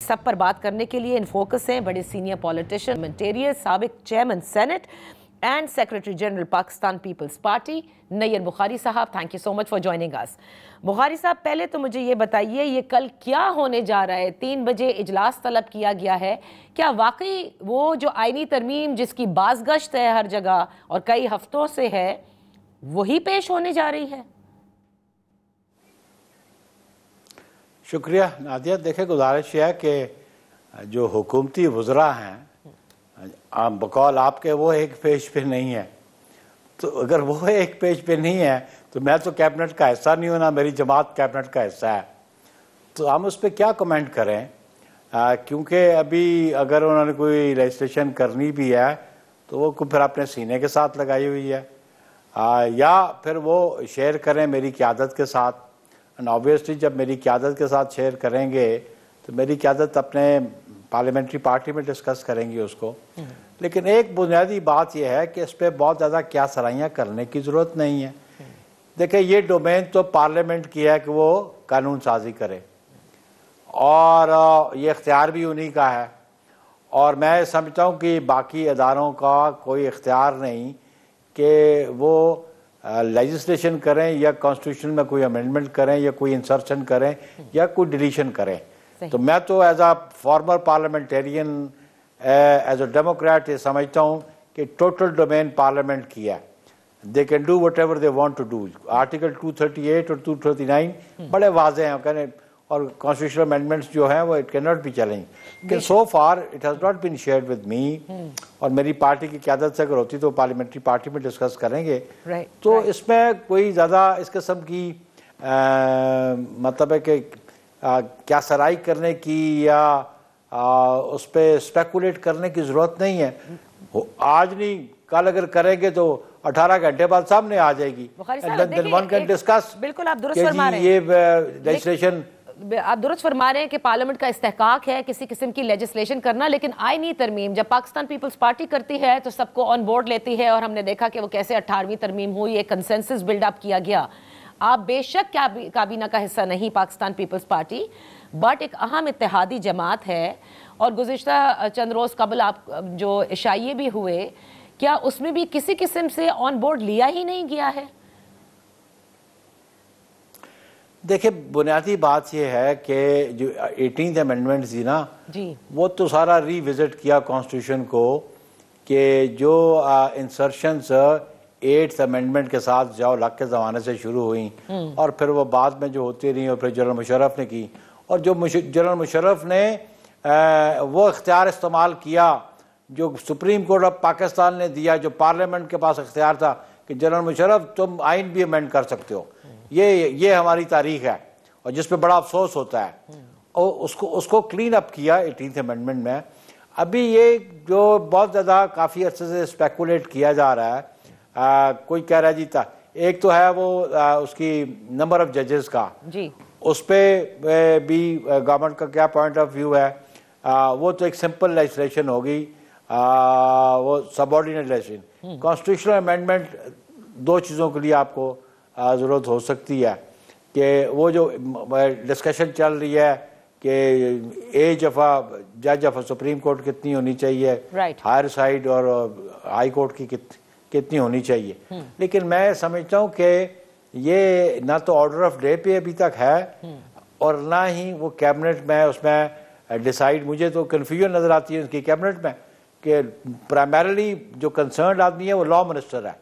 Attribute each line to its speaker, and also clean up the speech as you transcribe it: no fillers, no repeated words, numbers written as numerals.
Speaker 1: सब पर बात करने के लिए इन फोकस हैं बड़े सीनियर पॉलिटिशियन मेंटेरियस साबिक chairman senate and secretary general Pakistan Peoples Party Nayyar Bukhari साहब। Thank you so much for joining us. Bukhari साहब, पहले तो मुझे ये बताइए, ये कल क्या होने जा रहा है? 3 बजे इजलास तलब किया गया है। क्या वाकई वो जो आईनी तरमीम जिसकी बाज़गश्त है हर जगह और कई हफ्तों से है, वही पेश होने जा रही है?
Speaker 2: शुक्रिया नादिया। देखे, गुजारिश है कि जो हुकूमती वज़रा हैं बकौल आपके, वो एक पेज पे नहीं है। तो अगर वो एक पेज पे नहीं है तो मैं तो कैबिनेट का हिस्सा नहीं हूं, ना मेरी जमात कैबिनेट का हिस्सा है, तो हम उस पर क्या कमेंट करें? क्योंकि अभी अगर उन्होंने कोई रजिस्ट्रेशन करनी भी है तो वो फिर अपने सीने के साथ लगाई हुई है, या फिर वो शेयर करें मेरी क़यादत के साथ। एंड ऑब्वियसली जब मेरी क़यादत के साथ शेयर करेंगे तो मेरी क़यादत अपने पार्लियामेंट्री पार्टी में डिस्कस करेंगी उसको। लेकिन एक बुनियादी बात यह है कि इस पर बहुत ज़्यादा क्या सराहियाँ करने की ज़रूरत नहीं है। देखिए, ये डोमेन तो पार्लियामेंट की है कि वो कानून साजी करे, और ये इख्तियार भी उन्हीं का है। और मैं समझता हूँ कि बाकी अदारों का कोई इख्तियार नहीं कि वो लेजिस्लेशन करें या कॉन्स्टिट्यूशन में कोई अमेंडमेंट करें या कोई इंसर्शन करें या कोई डिलीशन करें। तो मैं तो as a former parliamentarian, as a democrat ये समझता हूँ कि टोटल डोमेन पार्लियामेंट की है। They can do whatever they want to do. Article 238 और 239 बड़े वाजे हैं कहने, और कॉन्स्टिट्यूशनल अमेंडमेंट्स जो हैं वो it can not be challenge. लेकिन so far it has not been shared with me, और मेरी पार्टी की क़यादत से अगर होती तो पार्लियामेंट्री पार्टी में डिस्कस करेंगे। तो इसमें कोई ज़्यादा इस किस्म की मतलब है कि क्या सराई करने की या उस पर स्पेकुलेट करने की ज़रूरत नहीं है। आज नहीं, कल अगर करेंगे तो 18 घंटे बाद सामने आ जाएगी।
Speaker 1: बिल्कुल आप दुरुस्त फरमा रहे हैं,
Speaker 2: ये रजिस्ट्रेशन
Speaker 1: आप दुरुस्त फरमा रहे हैं कि पार्लियामेंट का इस्तेहकाक है किसी किस्म की लेजिस्लेशन करना, लेकिन आईनी तरमीम जब पाकिस्तान पीपल्स पार्टी करती है तो सबको ऑन बोर्ड लेती है, और हमने देखा कि वो कैसे 18वीं तरमीम हुई, एक कंसेंसस बिल्डअप किया गया। आप बेशक काबीना का हिस्सा नहीं पाकिस्तान पीपल्स पार्टी, बट एक अहम इत्तेहादी जमात है, और गुज़िश्ता चंद रोज़ कबल आप जो इशाइये भी हुए, क्या उसमें भी किसी किस्म से ऑन बोर्ड लिया ही नहीं गया है?
Speaker 2: देखिए, बुनियादी बात यह है कि जो 18th अमेंडमेंट थी ना
Speaker 1: जी, वो
Speaker 2: तो सारा रीविजिट किया कॉन्स्टिट्यूशन को कि जो इंसर्शंस 8th अमेंडमेंट के साथ जाओ लग के ज़माने से शुरू हुई, और फिर वो बाद में जो होती रही, और फिर जनरल मुशर्रफ ने की, और जो जनरल मुशर्रफ ने वो इख्तियार इस्तेमाल किया जो सुप्रीम कोर्ट ऑफ पाकिस्तान ने दिया, जो पार्लियामेंट के पास इख्तियार था कि जनरल मुशर्रफ तुम आइन भी अमेंड कर सकते हो। ये हमारी तारीख है, और जिस पे बड़ा अफसोस होता है। और उसको क्लीन अप किया 18th अमेंडमेंट में। अभी ये जो बहुत ज़्यादा काफ़ी अर्से से स्पेकुलेट किया जा रहा है, कोई कह रहा है जी एक तो है वो उसकी नंबर ऑफ जजेस का
Speaker 1: जी, उस
Speaker 2: पर भी गवर्नमेंट का क्या पॉइंट ऑफ व्यू है। वो तो एक सिंपल लेजिस्लेशन होगी, वो सबऑर्डिनेट लेजिस्लेशन। कॉन्स्टिट्यूशनल अमेंडमेंट 2 चीज़ों के लिए आपको ज़रूरत हो सकती है कि वो जो डिस्कशन चल रही है कि एज ऑफ जज ऑफ सुप्रीम कोर्ट कितनी होनी चाहिए, हायर साइड और हाई कोर्ट की कितनी होनी चाहिए। लेकिन मैं समझता हूँ कि ये ना तो ऑर्डर ऑफ डे पे अभी तक है, और ना ही वो कैबिनेट में उसमें डिसाइड। मुझे तो कन्फ्यूजन नज़र आती है उसकी कैबिनेट में कि प्राइमरीली जो कंसर्न आदमी है वो लॉ मिनिस्टर है।